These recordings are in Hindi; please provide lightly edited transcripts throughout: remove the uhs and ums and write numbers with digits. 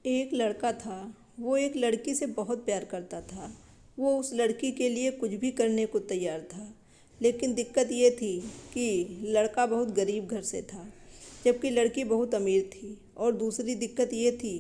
एक लड़का था। वो एक लड़की से बहुत प्यार करता था। वो उस लड़की के लिए कुछ भी करने को तैयार था। लेकिन दिक्कत ये थी कि लड़का बहुत गरीब घर से था, जबकि लड़की बहुत अमीर थी। और दूसरी दिक्कत ये थी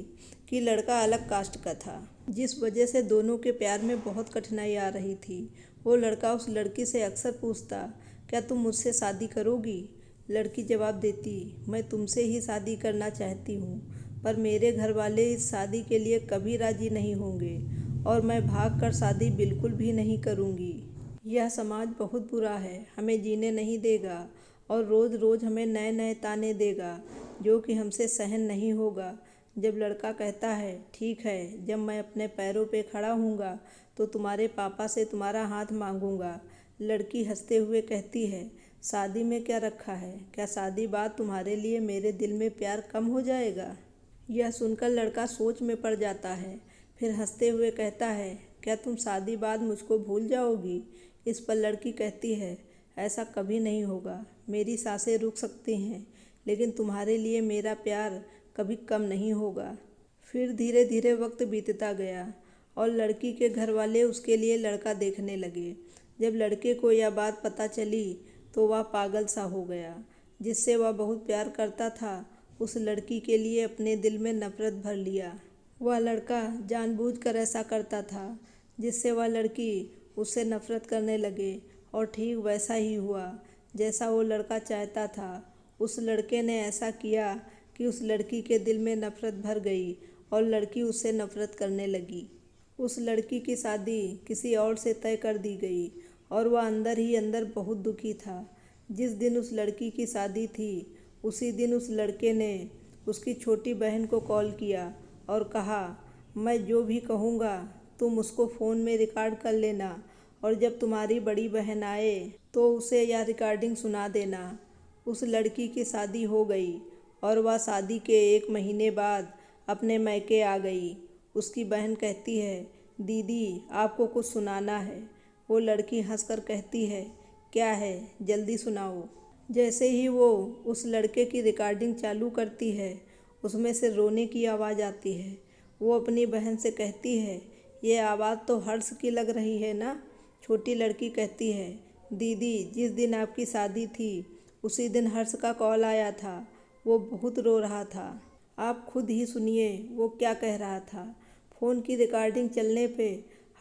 कि लड़का अलग कास्ट का था, जिस वजह से दोनों के प्यार में बहुत कठिनाई आ रही थी। वो लड़का उस लड़की से अक्सर पूछता, क्या तुम मुझसे शादी करोगी? लड़की जवाब देती, मैं तुमसे ही शादी करना चाहती हूँ, पर मेरे घर वाले इस शादी के लिए कभी राजी नहीं होंगे और मैं भाग कर शादी बिल्कुल भी नहीं करूँगी। यह समाज बहुत बुरा है, हमें जीने नहीं देगा और रोज़ रोज़ हमें नए नए ताने देगा, जो कि हमसे सहन नहीं होगा। जब लड़का कहता है, ठीक है, जब मैं अपने पैरों पे खड़ा हूँगा तो तुम्हारे पापा से तुम्हारा हाथ मांगूंगा। लड़की हंसते हुए कहती है, शादी में क्या रखा है? क्या शादी बाद तुम्हारे लिए मेरे दिल में प्यार कम हो जाएगा? यह सुनकर लड़का सोच में पड़ जाता है। फिर हंसते हुए कहता है, क्या तुम शादी बाद मुझको भूल जाओगी? इस पर लड़की कहती है, ऐसा कभी नहीं होगा। मेरी सांसें रुक सकती हैं, लेकिन तुम्हारे लिए मेरा प्यार कभी कम नहीं होगा। फिर धीरे धीरे वक्त बीतता गया और लड़की के घर वाले उसके लिए लड़का देखने लगे। जब लड़के को यह बात पता चली तो वह पागल सा हो गया। जिससे वह बहुत प्यार करता था, उस लड़की के लिए अपने दिल में नफरत भर लिया। वह लड़का जानबूझकर ऐसा करता था जिससे वह लड़की उससे नफरत करने लगे, और ठीक वैसा ही हुआ जैसा वो लड़का चाहता था। उस लड़के ने ऐसा किया कि उस लड़की के दिल में नफरत भर गई और लड़की उससे नफरत करने लगी। उस लड़की की शादी किसी और से तय कर दी गई और वह अंदर ही अंदर बहुत दुखी था। जिस दिन उस लड़की की शादी थी, उसी दिन उस लड़के ने उसकी छोटी बहन को कॉल किया और कहा, मैं जो भी कहूँगा तुम उसको फ़ोन में रिकॉर्ड कर लेना और जब तुम्हारी बड़ी बहन आए तो उसे यह रिकॉर्डिंग सुना देना। उस लड़की की शादी हो गई और वह शादी के 1 महीने बाद अपने मैके आ गई। उसकी बहन कहती है, दीदी आपको कुछ सुनाना है। वो लड़की हंसकर कहती है, क्या है, जल्दी सुनाओ। जैसे ही वो उस लड़के की रिकॉर्डिंग चालू करती है, उसमें से रोने की आवाज़ आती है। वो अपनी बहन से कहती है, ये आवाज़ तो हर्ष की लग रही है ना? छोटी लड़की कहती है, दीदी जिस दिन आपकी शादी थी उसी दिन हर्ष का कॉल आया था। वो बहुत रो रहा था। आप खुद ही सुनिए वो क्या कह रहा था। फ़ोन की रिकॉर्डिंग चलने पे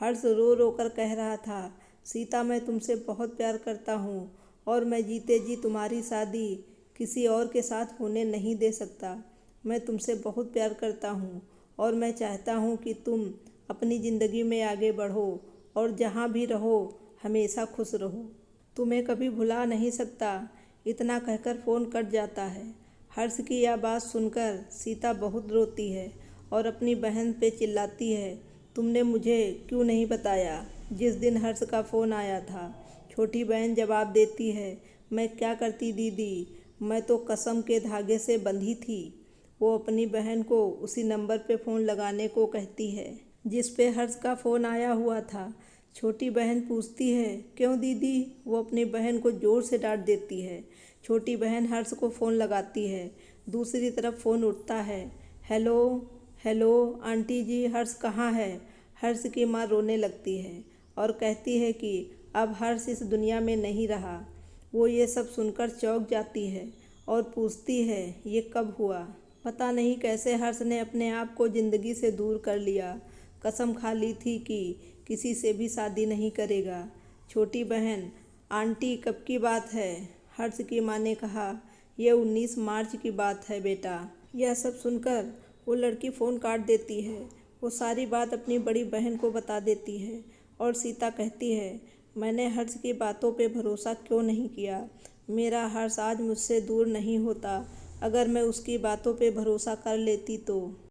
हर्ष रो रो कर कह रहा था, सीता मैं तुमसे बहुत प्यार करता हूँ और मैं जीते जी तुम्हारी शादी किसी और के साथ होने नहीं दे सकता। मैं तुमसे बहुत प्यार करता हूँ और मैं चाहता हूँ कि तुम अपनी ज़िंदगी में आगे बढ़ो और जहाँ भी रहो हमेशा खुश रहो। तुम्हें कभी भुला नहीं सकता। इतना कहकर फ़ोन कट जाता है। हर्ष की यह बात सुनकर सीता बहुत रोती है और अपनी बहन पे चिल्लाती है, तुमने मुझे क्यों नहीं बताया जिस दिन हर्ष का फ़ोन आया था? छोटी बहन जवाब देती है, मैं क्या करती दीदी, मैं तो कसम के धागे से बंधी थी। वो अपनी बहन को उसी नंबर पे फ़ोन लगाने को कहती है जिस पे हर्ष का फ़ोन आया हुआ था। छोटी बहन पूछती है, क्यों दीदी? वो अपनी बहन को ज़ोर से डांट देती है। छोटी बहन हर्ष को फ़ोन लगाती है। दूसरी तरफ फ़ोन उठता है। हेलो हेलो आंटी जी, हर्ष कहाँ है? हर्ष की माँ रोने लगती है और कहती है कि अब हर्ष इस दुनिया में नहीं रहा। वो ये सब सुनकर चौंक जाती है और पूछती है, ये कब हुआ? पता नहीं कैसे हर्ष ने अपने आप को ज़िंदगी से दूर कर लिया। कसम खा ली थी कि किसी से भी शादी नहीं करेगा। छोटी बहन, आंटी कब की बात है? हर्ष की माँ ने कहा, यह 19 मार्च की बात है बेटा। यह सब सुनकर वो लड़की फ़ोन काट देती है। वो सारी बात अपनी बड़ी बहन को बता देती है और सीता कहती है, मैंने हर्ष की बातों पे भरोसा क्यों नहीं किया? मेरा हर्ष आज मुझसे दूर नहीं होता। अगर मैं उसकी बातों पे भरोसा कर लेती तो